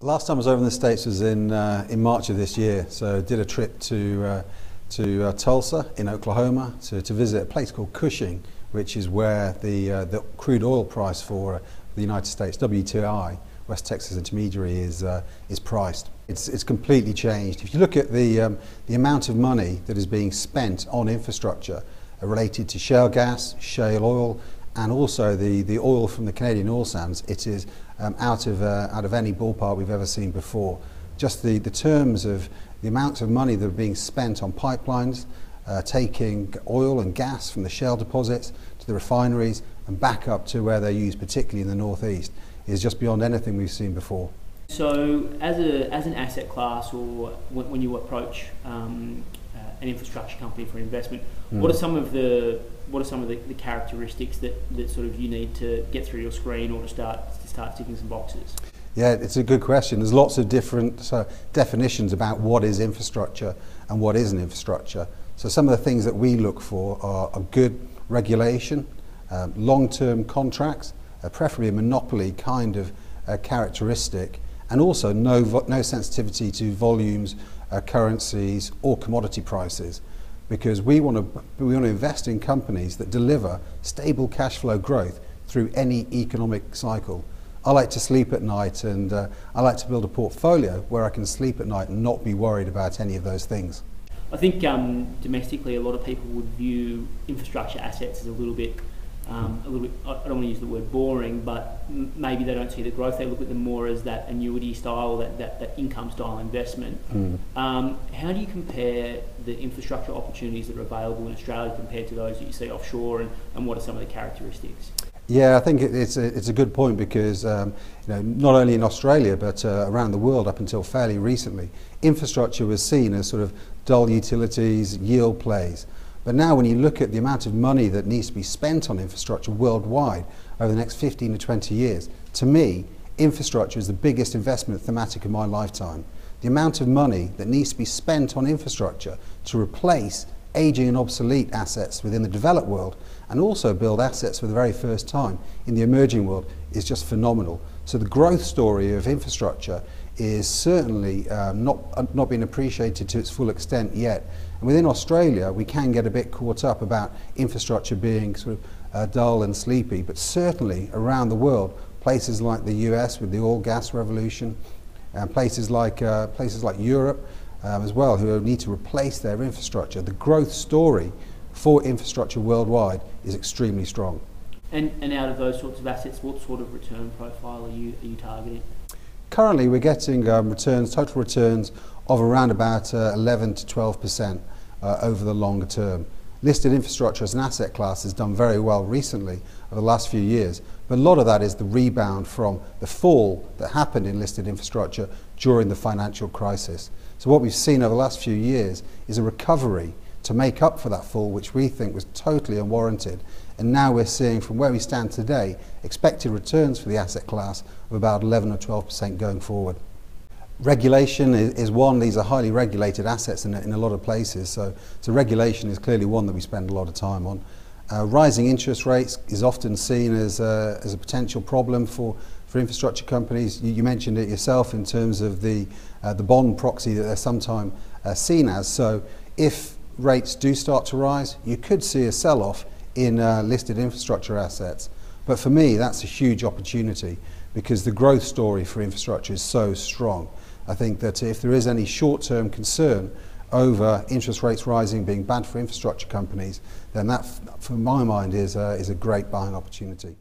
Last time I was over in the States was in March of this year, so did a trip to Tulsa in Oklahoma to visit a place called Cushing, which is where the crude oil price for the United States, WTI, West Texas Intermediary, is priced. It's completely changed. If you look at the amount of money that is being spent on infrastructure related to shale gas, shale oil, and also the oil from the Canadian oil sands, it is out of any ballpark we've ever seen before. Just the terms of the amounts of money that are being spent on pipelines, taking oil and gas from the shale deposits to the refineries and back up to where they're used, particularly in the northeast, is just beyond anything we've seen before. So as an asset class, or when you approach an infrastructure company for investment, what are some of the characteristics that sort of you need to get through your screen or to start ticking some boxes? Yeah, it's a good question. There's lots of different definitions about what is infrastructure and what isn't infrastructure. So some of the things that we look for are a good regulation, long-term contracts, preferably a monopoly kind of characteristic, and also no sensitivity to volumes, currencies or commodity prices, because we want to invest in companies that deliver stable cash flow growth through any economic cycle. I like to sleep at night, and I like to build a portfolio where I can sleep at night and not be worried about any of those things. I think domestically, a lot of people would view infrastructure assets as a little bit, I don't want to use the word boring, but maybe they don't see the growth. They look at them more as that annuity style, that income style investment. How do you compare the infrastructure opportunities that are available in Australia compared to those that you see offshore, and what are some of the characteristics? Yeah, I think it's a good point, because not only in Australia but around the world up until fairly recently, infrastructure was seen as sort of dull utilities, yield plays. But now when you look at the amount of money that needs to be spent on infrastructure worldwide over the next 15 to 20 years, to me, infrastructure is the biggest investment thematic of my lifetime. The amount of money that needs to be spent on infrastructure to replace aging and obsolete assets within the developed world, and also build assets for the very first time in the emerging world, is just phenomenal. So the growth story of infrastructure is certainly not being appreciated to its full extent yet. And within Australia, we can get a bit caught up about infrastructure being sort of dull and sleepy, but certainly around the world, places like the US with the oil gas revolution, and places like Europe as well, who need to replace their infrastructure. The growth story for infrastructure worldwide is extremely strong. And out of those sorts of assets, what sort of return profile are you targeting? Currently, we're getting total returns of around about 11 to 12% over the longer term. Listed infrastructure as an asset class has done very well recently over the last few years, but a lot of that is the rebound from the fall that happened in listed infrastructure during the financial crisis. So what we've seen over the last few years is a recovery to make up for that fall, which we think was totally unwarranted. And now we're seeing, from where we stand today, expected returns for the asset class of about 11 or 12% going forward. Regulation is one. These are highly regulated assets in a lot of places, so regulation is clearly one that we spend a lot of time on. Rising interest rates is often seen as a potential problem for infrastructure companies. You mentioned it yourself in terms of the bond proxy that they're sometimes seen as. So if rates do start to rise, you could see a sell-off in listed infrastructure assets. But for me, that's a huge opportunity, because the growth story for infrastructure is so strong. I think that if there is any short-term concern over interest rates rising being bad for infrastructure companies, then that, for my mind, is a great buying opportunity.